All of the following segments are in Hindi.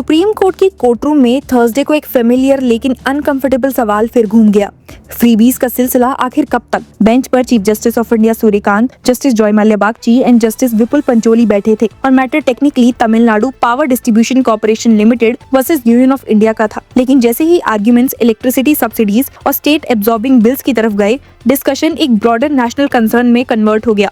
सुप्रीम कोर्ट की कोर्टरूम में थर्सडे को एक फेमिलियर लेकिन अनकंफर्टेबल सवाल फिर घूम गया। फ्रीबीज का सिलसिला आखिर कब तक? बेंच पर chief justice of India Surya Kant, justice Joymalya Bagchi and justice Vipul Pancholi बैठे थे और matter technically Tamil Nadu power distribution corporation limited versus union of India का था। लेकिन जैसे ही आर्ग्यूमेंट्स इलेक्ट्रिसिटी सब्सिडीज और स्टेट एब्जॉर्बिंग बिल्स की तरफ गए, डिस्कशन एक ब्रॉडर नेशनल कंसर्न में कन्वर्ट हो गया।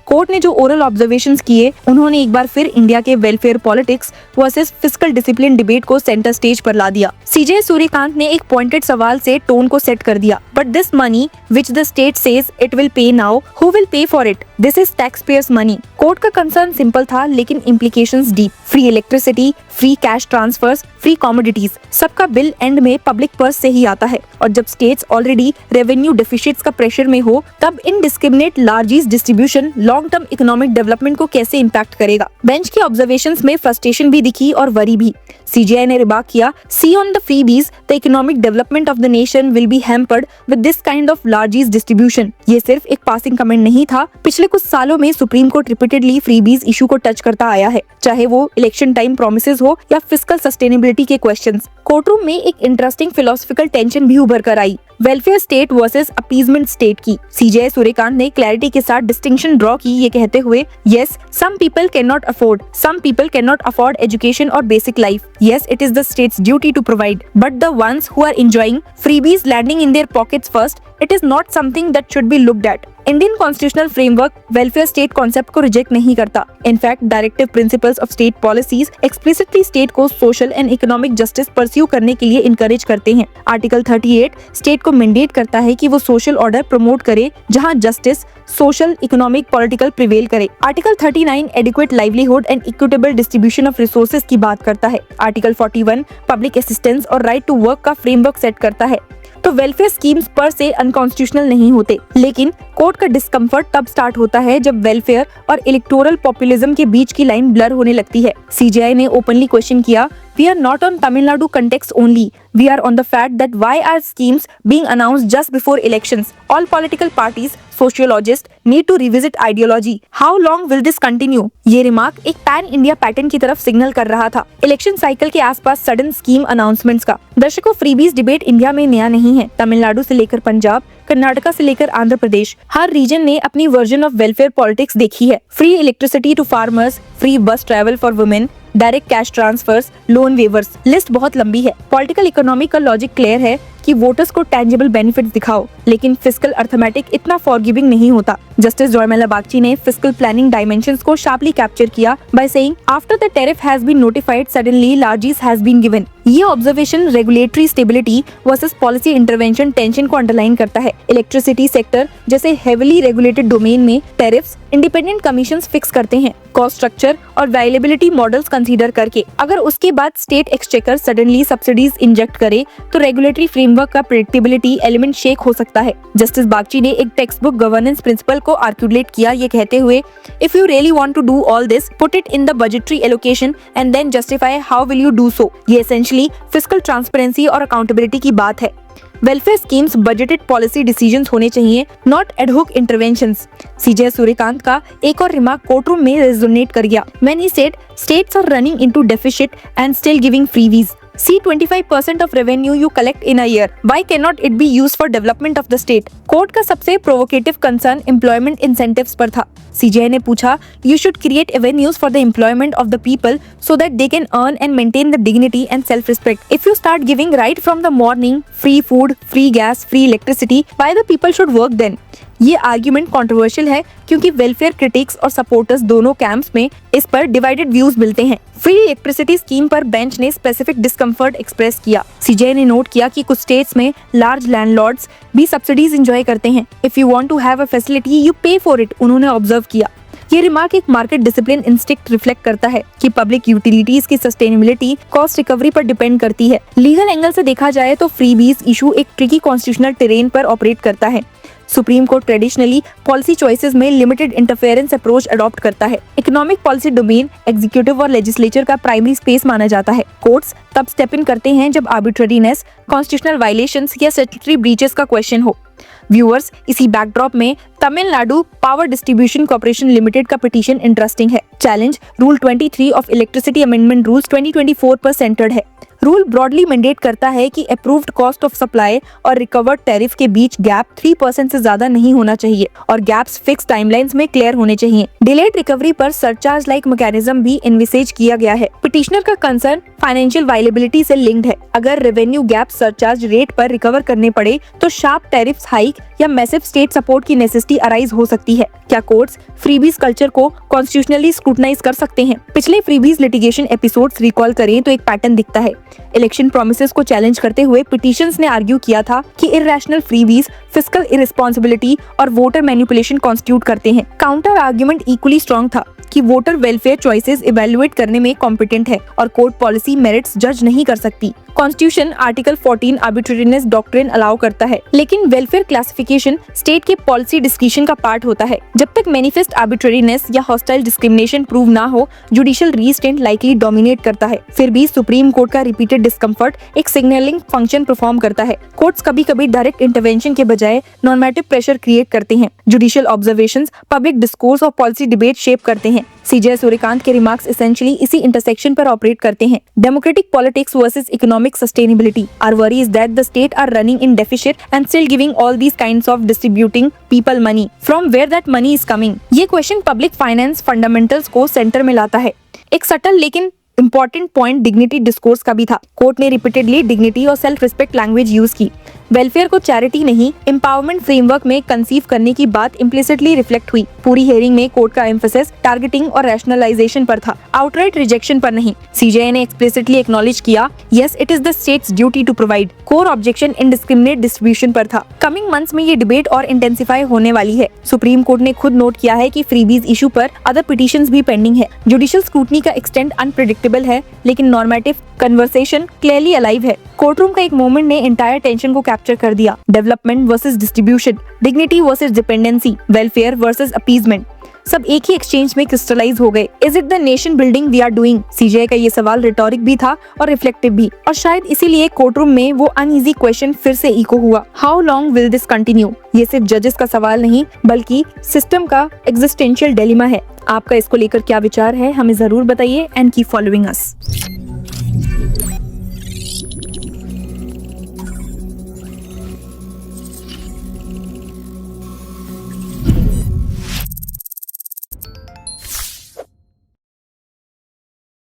कोर्ट ने जो ओरल ऑब्जर्वेशंस किए, उन्होंने एक बार फिर इंडिया के welfare politics versus fiscal discipline debate को सेंटर स्टेज पर ला दिया। सीजे सूर्यकांत ने एक पॉइंटेड सवाल से टोन को सेट कर दिया। But this money which the state says it will pay now, who will pay for it? This is taxpayers money. Court का कंसर्न सिंपल था लेकिन implications deep. Free electricity, free cash transfers, free commodities, सबका बिल एंड में पब्लिक पर्स से ही आता है। और जब स्टेट्स ऑलरेडी रेवेन्यू डेफिसिट्स का प्रेशर में हो, तब indiscriminate largest distribution long term economic development को कैसे इम्पैक्ट करेगा? बेंच की ऑब्जर्वेशंस में फ्रस्ट्रेशन भी दिखी और वरी भी। सीजीआई ने रिमार्क किया, see on the freebies the economic development of the nation will be hampered with this kind of largesse distribution. ये सिर्फ एक पासिंग कमेंट नहीं था। पिछले कुछ सालों में supreme court repeatedly freebies issue को टच करता आया है, चाहे वो इलेक्शन टाइम प्रोमिसेस हो या फिस्कल सस्टेनेबिलिटी के क्वेश्चंस। कोर्टरूम में एक इंटरेस्टिंग फिलोसफिकल टेंशन भी उभर कर आई, welfare state versus appeasement state की। सीजे सूर्यकांत ने क्लैरिटी के साथ डिस्टिंक्शन ड्रॉ की, ये कहते हुए, yes some people can not afford education और basic life. Yes, it is the state's duty to provide, but the ones who are enjoying freebies landing in their pockets first, it is not something that should be looked at. Indian constitutional framework welfare state concept को रिजेक्ट नहीं करता। In fact directive principles of state policies explicitly state को social and economic justice pursue करने के लिए इनकरेज करते हैं। आर्टिकल 38 स्टेट को मैंडेट करता है कि वो सोशल ऑर्डर प्रमोट करे जहां justice, social, economic, political prevail करे। Article 39 adequate livelihood and equitable distribution of resources की बात करता है। आर्टिकल 41 पब्लिक असिस्टेंस और राइट टू वर्क का फ्रेमवर्क सेट करता है। तो वेलफेयर स्कीम्स पर से अनकॉन्स्टिट्यूशनल नहीं होते, लेकिन कोर्ट का डिस्कम्फर्ट तब स्टार्ट होता है जब वेलफेयर और इलेक्टोरल पॉपुलिज्म के बीच की लाइन ब्लर होने लगती है। सीजीआई ने ओपनली क्वेश्चन किया, we are not on Tamil Nadu context only. We are on the fact that why are schemes being announced just before elections? All political parties, sociologists need to revisit ideology. How long will this continue? ये रिमार्क एक पैन इंडिया पैटर्न की तरफ सिग्नल कर रहा था, इलेक्शन साइकिल के आसपास सडन स्कीम अनाउंसमेंट्स का। दर्शकों, फ्रीबीज डिबेट इंडिया में नया नहीं है। तमिलनाडु से लेकर पंजाब, कर्नाटका से लेकर आंध्र प्रदेश, हर रीजन ने अपनी वर्जन ऑफ वेलफेयर पॉलिटिक्स देखी है। Free electricity to farmers, free bus travel for women, direct cash transfers, loan waivers, list बहुत लंबी है। पॉलिटिकल इकोनॉमी का लॉजिक क्लियर है कि वोटर्स को टेंजिबल बेनिफिट्स दिखाओ, लेकिन फिस्कल अर्थमेटिक इतना फॉरगिविंग नहीं होता। जस्टिस जॉय मल्ल्या बागची ने फिस्कल प्लानिंग डायमेंशंस को शार्पली कैप्चर किया by saying, after the tariff has been notified suddenly largesse has been given. ये observation regulatory stability versus policy intervention tension को अंडरलाइन करता है। इलेक्ट्रिसिटी सेक्टर जैसे हेविली रेगुलेटेड डोमेन में टैरिफ्स इंडिपेंडेंट कमीशंस फिक्स करते हैं, कॉस्ट स्ट्रक्चर और अवेलेबिलिटी मॉडल्स कंसीडर करके। अगर उसके बाद state exchequer suddenly subsidies inject करे तो रेगुलेटरी फ्रेमवर्क का प्रेडिक्टेबिलिटी एलिमेंट शेक हो सकता है। जस्टिस बागची ने एक टेक्स्ट बुक गवर्नेंस प्रिंसिपल को आर्टिकुलेट किया, ये कहते हुए, if you really want to do all this, put it in the budgetary allocation and then justify how will you do so. ये एसेंशियली फिस्कल ट्रांसपेरेंसी और अकाउंटेबिलिटी की बात है। Welfare schemes budgeted policy decisions होने चाहिए, not ad hoc interventions. CJ Suryakant का एक और रिमार्क कोर्टरूम में रेजोनेट कर गया when he said, states are running into deficit and still giving freebies. See 25% of revenue you collect in a year. Why cannot it be used for development of the state? Court का सबसे प्रोवोकेटिव कंसर्न एम्प्लॉयमेंट इंसेंटिव्स पर था। सीजीआई ने पूछा, you should create avenues for the employment of the people so that they can earn and maintain the dignity and self-respect. If you start giving right from the morning, free food, free gas, free electricity, why the people should work then? ये आर्ग्यूमेंट कंट्रोवर्शियल है क्योंकि वेलफेयर क्रिटिक्स और सपोर्टर्स दोनों कैंप्स में इस पर डिवाइडेड व्यूज मिलते हैं। फ्री इलेक्ट्रिसिटी स्कीम पर बेंच ने स्पेसिफिक डिस्कम्फर्ट एक्सप्रेस किया। सीजीआई ने नोट किया कि कुछ स्टेट्स में लार्ज लैंडलॉर्ड्स भी सब्सिडीज एंजॉय करते हैं। If you want to have a facility you pay for it, उन्होंने ऑब्जर्व किया। ये रिमार्क एक मार्केट डिसिप्लिन इंस्टिंक्ट रिफ्लेक्ट करता है कि पब्लिक यूटिलिटीज की सस्टेनेबिलिटी कॉस्ट रिकवरी पर डिपेंड करती है। लीगल एंगल से देखा जाए तो फ्रीबीज इशू एक ट्रिकी कॉन्स्टिट्यूशनल टेरेन पर ऑपरेट करता है। Supreme court traditionally policy choices में लिमिटेड इंटरफेरेंस अप्रोच अडॉप्ट करता है। इकोनॉमिक पॉलिसी डोमेन एग्जीक्यूटिव और लेजिस्लेचर का प्राइमरी स्पेस माना जाता है। कोर्ट्स तब स्टेप इन करते हैं जब आर्बिट्रेरीनेस, कॉन्स्टिट्यूशनल वायलेशंस या स्टैट्यूटरी ब्रीचेस का क्वेश्चन हो। व्यूअर्स, इसी बैकड्रॉप में Tamil Nadu power distribution corporation limited का पिटीशन इंटरेस्टिंग है। Challenge rule 23 of electricity amendment rules 2024 पर सेंटर्ड है। रूल ब्रॉडली मैंडेट करता है कि अप्रूव्ड कॉस्ट ऑफ सप्लाई और रिकवर्ड टैरिफ के बीच गैप 3% से ज्यादा नहीं होना चाहिए और गैप्स फिक्स टाइमलाइंस में क्लियर होने चाहिए। डिलेड रिकवरी पर सरचार्ज लाइक मैकेनिज्म भी इन्विसेज किया गया है। पिटिशनर का कंसर्न फाइनेंशियल वायलेबिलिटी से लिंक्ड है। अगर रेवेन्यू गैप सरचार्ज रेट पर रिकवर करने पड़े तो शार्प टैरिफ्स हाइक या मैसिव स्टेट सपोर्ट की नेसेसिटी अराइज हो सकती है। क्या कोर्ट्स फ्रीबीज कल्चर को कॉन्स्टिट्यूशनली स्क्रूटनाइज कर सकते हैं? पिछले फ्रीबीज लिटिगेशन एपिसोड्स रिकॉल करें तो एक पैटर्न दिखता है। इलेक्शन प्रोमिसेस को चैलेंज करते हुए पिटिशंस ने आर्ग्यू किया था कि इरैशनल फ्रीबीज, फिस्कल इररिस्पांसिबिलिटी और वोटर मैनिपुलेशन कॉन्स्टिट्यूट करते हैं। काउंटर आर्ग्यूमेंट इक्वली स्ट्रॉन्ग था कि वोटर वेलफेयर चॉइसेस इवैल्यूएट करने में कॉम्पिटेंट है और कोर्ट पॉलिसी मेरिट्स जज नहीं कर सकती। Constitution article 14 arbitrariness doctrine allow करता है, लेकिन वेलफेयर क्लासिफिकेशन स्टेट के पॉलिसी डिस्कशन का पार्ट होता है। जब तक मैनिफेस्ट आर्बिट्रेरीनेस या हॉस्टाइल डिस्क्रिमिनेशन प्रूव ना हो, जुडिशियल रिस्ट्रेंट लाइकली डोमिनेट करता है। फिर भी सुप्रीम कोर्ट का रिपीटेड डिस्कम्फर्ट एक सिग्नलिंग फंक्शन परफॉर्म करता है। कोर्ट्स कभी-कभी डायरेक्ट इंटरवेंशन के बजाय नॉर्मेटिव प्रेशर क्रिएट करते हैं। जुडिशियल ऑब्जर्वेशंस पब्लिक डिस्कोर्स और पॉलिसी डिबेट शेप करते हैं। सीजे सूर्यकांत के रिमार्क्स एसेंशियली इसी इंटरसेक्शन पर ऑपरेट करते हैं। Democratic politics versus economic sustainability. Our worry is that the state are running in deficit and still giving all these kinds of distributing people money. From where that money is coming? ये क्वेश्चन पब्लिक फाइनेंस फंडामेंटल्स को सेंटर में लाता है। एक सटल लेकिन इंपॉर्टेंट पॉइंट डिग्निटी डिस्कोर्स का भी था। कोर्ट ने रिपीटेडली डिग्निटी और सेल्फ रिस्पेक्ट लैंग्वेज यूज की। वेलफेयर को चैरिटी नहीं, एम्पावरमेंट फ्रेमवर्क में कंसीव करने की बात इम्प्लिसिटली रिफ्लेक्ट हुई। पूरी हियरिंग में कोर्ट का एम्फेसिस टारगेटिंग और रैशनलाइजेशन पर था, आउटराइट रिजेक्शन पर नहीं। सीजेआई ने एक्सप्लिसिटली एक्नॉलेज किया, yes it is the state's duty to provide. Core objection indiscriminate distribution पर था। कमिंग मंथ्स में ये डिबेट और इंटेंसिफाई होने वाली है। सुप्रीम कोर्ट ने खुद नोट किया है कि फ्रीबीज इशू पर अदर पिटिशंस भी पेंडिंग है। जुडिशियल स्क्रूटनी का एक्सटेंड अनप्रेडिक्टेबल है, लेकिन नॉर्मेटिव कन्वर्सेशन क्लियरली अलाइव है। कोर्टरूम का एक मोमेंट ने एंटायर टेंशन को कैप्चर कर दिया। Development versus distribution, dignity versus dependency, welfare versus appeasement, सब एक ही एक्सचेंज में क्रिस्टलाइज हो गए। Is it the nation building we are doing? CJI का ये सवाल रिटोरिक भी था और रिफ्लेक्टिव भी, और शायद इसीलिए कोर्टरूम में वो अनईजी क्वेश्चन फिर से इको हुआ, how long will this continue? ये सिर्फ जजेस का सवाल नहीं बल्कि सिस्टम का एग्जिस्टेंशियल डिलेमा है। आपका इसको लेकर क्या विचार है, हमें जरूर बताइए एंड कीप फॉलोइंग अस।